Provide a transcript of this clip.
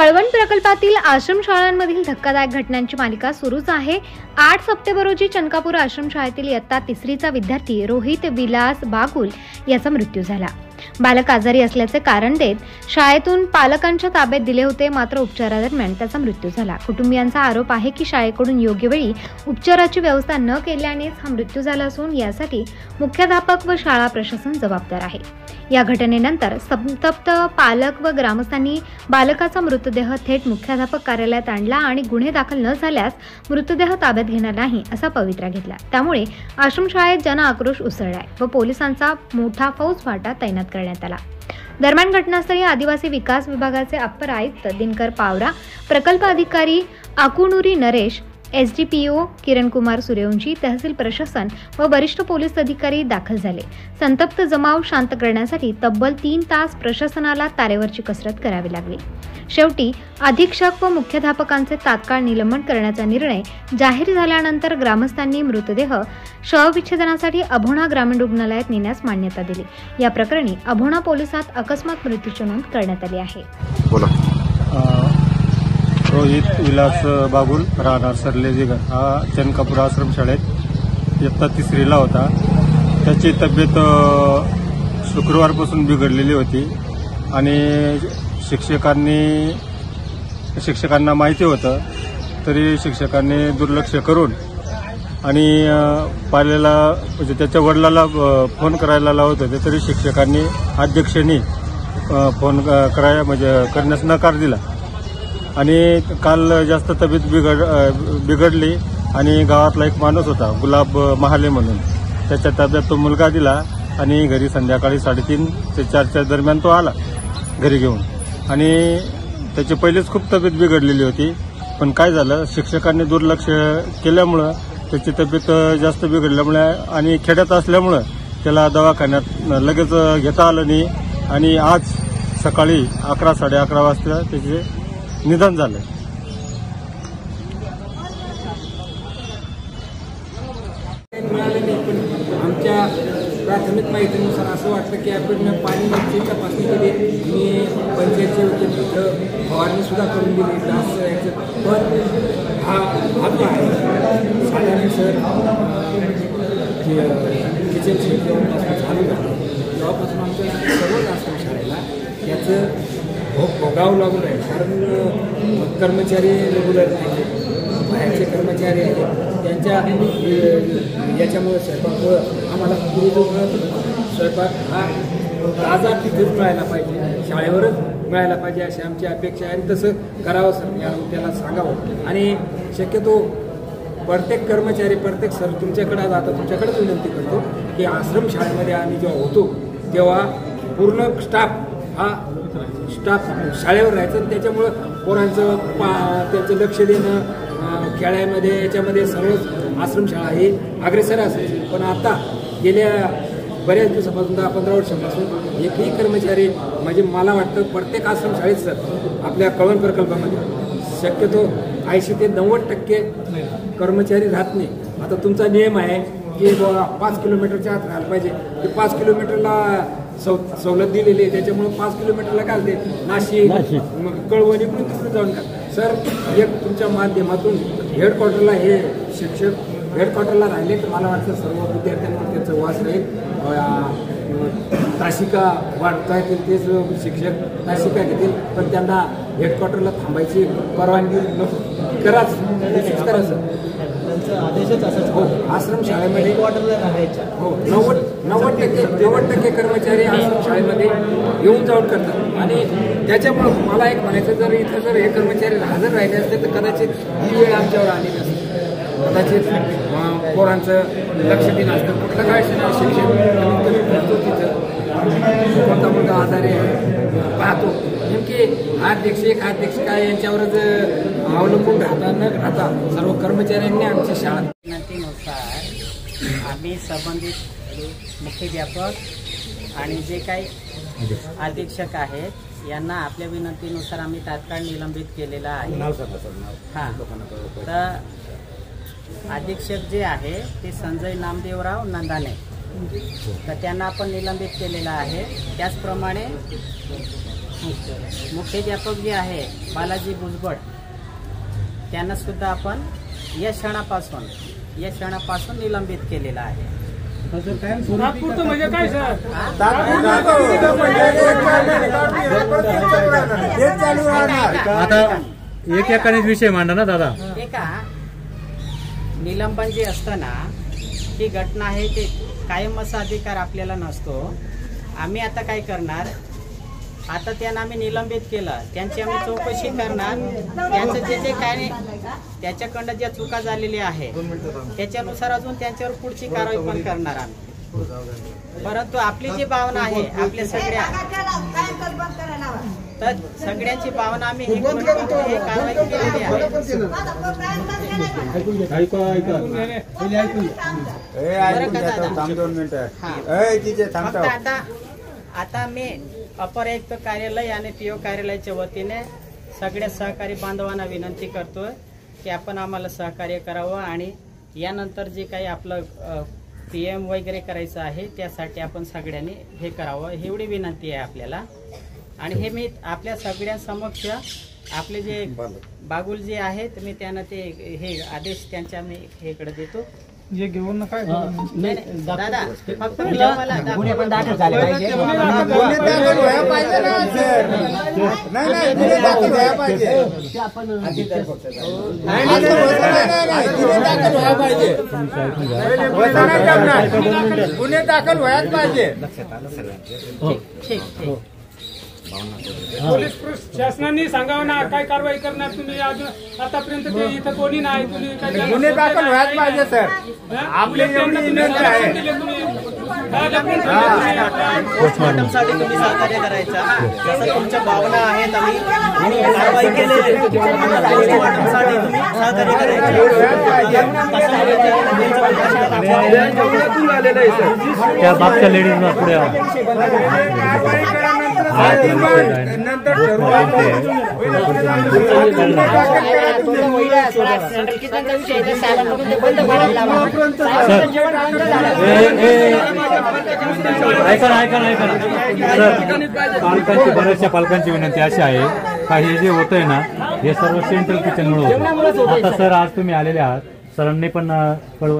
कळवण प्रकल्पातील आश्रमशाळांमधील धक्कादायक घटनांची मालिका सुरूच आहे। 8 सप्टेंबर रोजी चनकापूर आश्रमशाळेतील इयत्ता 3रीचा विद्यार्थी रोहित विलास बागुल याचा मृत्यू झाला। बालक आजारी असल्याचे कारण देत शाळेतून पालकांच्या ताब्यात दिले होते, मात्र उपचारादरम्यान त्याचा मृत्यू झाला। कुटुंबियांचा आरोप आहे की शाळेकडून योग्य वेळी उपचाराची व्यवस्था न केल्यानेच हा मृत्यू झाला असून यासाठी मुख्याध्यापक व शाळा प्रशासन जबाबदार आहे। या घटनेनंतर संतप्त पालक व ग्रामस्थांनी बालकाचा मृतदेह थेट मुख्याध्यापक कार्यालयात आणला आणि गुन्हे दाखल न झाल्यास मृतदेह ताब्यात घेणार नाही असा पवित्रा घेतला। त्यामुळे आश्रमशाळेत जनआक्रोश उसळलाय व पोलिसांचा मोठा फौजफाटा तैनात करण्यात आला। दरम्यान घटनास्थळी आदिवासी विकास विभागाचे अप्पर आयुक्त दिनकर पावरा, प्रकल्प अधिकारी आकुनुरी नरेश, एसडीपीओ किरण कुमार सूर्यवंशी, तहसील प्रशासन व वरिष्ठ पोलीस अधिकारी दाखल झाले। संतप्त जमाव शांत करण्यासाठी तब्बल 3 तास प्रशासनाला तारेवरची कसरत करावी लागली। शेवटी अधीक्षक व मुख्याध्यापकांचे तात्काळ निलंबन करण्याचा निर्णय जाहीर झाल्यानंतर ग्रामस्थांनी मृतदेह शवविच्छेदनासाठी अभोणा ग्रामीण रुग्णालयात नेण्यास मान्यता दिली। या प्रकरणी अभोणा पोलिसात अकस्मात मृत्यूची नोंद करण्यात आली आहे। रोहित विलास बागुल राहणार सरलेजीगर हा चनकापूर आश्रमशाळेत इयत्ता 3रीला होता। त्याची तब्येत शुक्रवारपासून बिघडलेली होती आणि शिक्षकांना माहिती होतं, तरी शिक्षकांनी दुर्लक्ष करून आणि पाल्याला म्हणजे त्याच्या वडिलाला फोन करायला लावत होते, तरी शिक्षकांनी अध्यक्षांनी फोन करण्यास नकार दिला आणि काल जास्त तब्येत बिघडली आणि गावातला एक माणूस होता गुलाब महाले म्हणून, त्याच्या ताब्यात तो मुलगा दिला आणि घरी संध्याकाळी 3:30 ते 4च्या दरम्यान तो आला घरी घेऊन। आणि त्याची पहिलेच खूप तब्येत बिघडलेली होती, पण काय झालं, शिक्षकांनी दुर्लक्ष केल्यामुळं त्याची तब्येत जास्त बिघडल्यामुळे आणि खेड्यात असल्यामुळं त्याला दवाखान्यात लगेच घेता आलं नाही आणि आज सकाळी 11-11:30 वाजता त्याचे निधन झालं। आमच्या प्राथमिक माहितीनुसार असं वाटतं की आपण पाणी तपासणी केली, मी पंचायतचे वतीने फवारणी सुद्धा करून दिली डास यायचं, पण हा आहे साधारण सर किचन शेड जेव्हापासून चालू झालं तेव्हापासून आमच्या सर्वच आश्रमशाळेला याचं भोगावं लागून आहे। कारण कर्मचारी रेग्युलर नाही, बाहेरचे कर्मचारी आहेत, त्यांच्या याच्यामुळे स्वयंपाकमुळं आम्हाला स्वयंपाक हा ताजा तिथेच मिळायला पाहिजे, शाळेवरच मिळायला पाहिजे अशी आमची अपेक्षा आहे। आणि तसं करावं सर, त्याला सांगावं आणि शक्यतो प्रत्येक कर्मचारी प्रत्येक सर तुमच्याकडे आता तुमच्याकडेच विनंती करतो की आश्रमशाळेमध्ये आम्ही जेव्हा होतो तेव्हा पूर्ण स्टाफ शाळेवर राहायचं, त्याच्यामुळं पोरांचं त्यांचं लक्ष देणं, खेळामध्ये याच्यामध्ये सर्वच आश्रमशाळा ही अग्रेसर असायची। पण आता गेल्या बऱ्याच दिवसापासून 10-15 वर्षांपासून एकही कर्मचारी म्हणजे मला वाटतं प्रत्येक आश्रमशाळेत सर आपल्या कळवण प्रकल्पामध्ये शक्यतो 80 ते 90% कर्मचारी राहत नाही। आता तुमचा नियम आहे की 5 किलोमीटरच्या आत राहायला पाहिजे, ते 5 किलोमीटरला सवलत दिलेली आहे, त्याच्यामुळे 5 किलोमीटरला घालते नाशिक कळवण इकडून तिकडून जाऊन का सर एक तुमच्या माध्यमातून हेडक्वार्टरला हे शिक्षक हेडक्वार्टरला राहिले तर मला वाटतं सर्व विद्यार्थ्यांना त्याचं वास राहील। तासिका वाढता येतील तेच शिक्षक तासिका घेतील, पण त्यांना हेडक्वार्टरला थांबायची परवानगी कराच सर। आदेशच असाच हो, आश्रमशाळेमध्ये क्वार्टरला राहायच्या हो 90% कर्मचारी आश्रमशाळेमध्ये येऊन जाऊन करतात। आणि त्याच्यामुळं मला एक म्हणायचं, जर इथं जर हे कर्मचारी हजर राहिले असते तर कदाचित ही वेळ आमच्यावर आली नसते, कदाचित पोरांचं लक्ष दिलं असतं। कुठलं काय शिक्षण कमीत कमी करतो, तिथं कोणता मुलगा आजारी आहे पाहतो, नेमकी अध्यक्षिका यांच्यावरच अवलंबून राहता सर्व कर्मचाऱ्यांनी आमची शाळा। विनंतीनुसार आम्ही संबंधित मुख्याध्यापक आणि जे काही अधीक्षक आहेत यांना आपल्या विनंतीनुसार आम्ही तात्काळ निलंबित केलेला आहे। हां, तर अधीक्षक जे आहे ते संजय नामदेवराव नंदाने, तर त्यांना आपण निलंबित केलेला आहे। त्याचप्रमाणे मुख्याध्यापक जे आहे बालाजी भुजबळ त्यांना सुद्धा आपण या क्षणापासून निलंबित केलेला आहे. म्हणजे काय सर? आता एकानेच विषय मांडा ना दादा. एका निलंबन जे असतं ना, ही घटना आहे ते कायम असा अधिकार आपल्याला नसतो. आम्ही आता काय करणार, आता त्यांना आम्ही निलंबित केलं, त्यांची आम्ही चौकशी करणार, त्यांचं जे काय त्याच्याकडनं ज्या चुका झालेल्या आहे त्याच्यानुसार अजून त्यांच्यावर पुढची कारवाई पण करणार आम्ही. परंतु आपली जी भावना आहे आपल्या सगळ्यांची भावना आम्ही हे कारवाई केलेली आहे. आता मी अपर आयुक्त कार्यालय आणि पीओ कार्यालयाच्या वतीने सगळ्या सहकारी बांधवांना विनंती करतोय की आपण आम्हाला सहकार्य करावं आणि यानंतर जे काही आपलं PM वगैरे करायचं आहे त्यासाठी आपण सगळ्यांनी हे करावं, एवढी विनंती आहे आपल्याला. आणि हे मी आपल्या सगळ्यांसमक्ष आपले जे बागुल जे आहेत मी त्यांना ते हे आदेश त्यांच्या मी हेकडे देतो. जे घेऊन नका दादा फक्त गुन्हे पण दाखल झाले पाहिजे. गुन्हे दाखल व्हायला पाहिजे. ठीक. पोलीस शासनाने सांगावं ना काय कारवाई करणार तुम्ही. अजून आतापर्यंत ते इथं कोणी नाही. तुम्ही गुन्हे दाखल व्हायला पाहिजे सर. आपली एवढी विनंती आहे. पोस्टमॉर्टमसाठी तुम्ही सहकार्य करायचं. जसं तुमच्या भावना आहेत आम्ही कारवाई केलेली पोस्टमॉर्टमसाठी तुम्ही सहकार्य करायचं. त्या बापच्या लेडीजला पुढे बऱ्याचशा पालकांची विनंती अशी आहे का हे जे होतंय ना हे सर्व सेंट्रल किचनमुळे होतं. आता सर आज तुम्ही आलेले आहात, सरांनी पण कळवून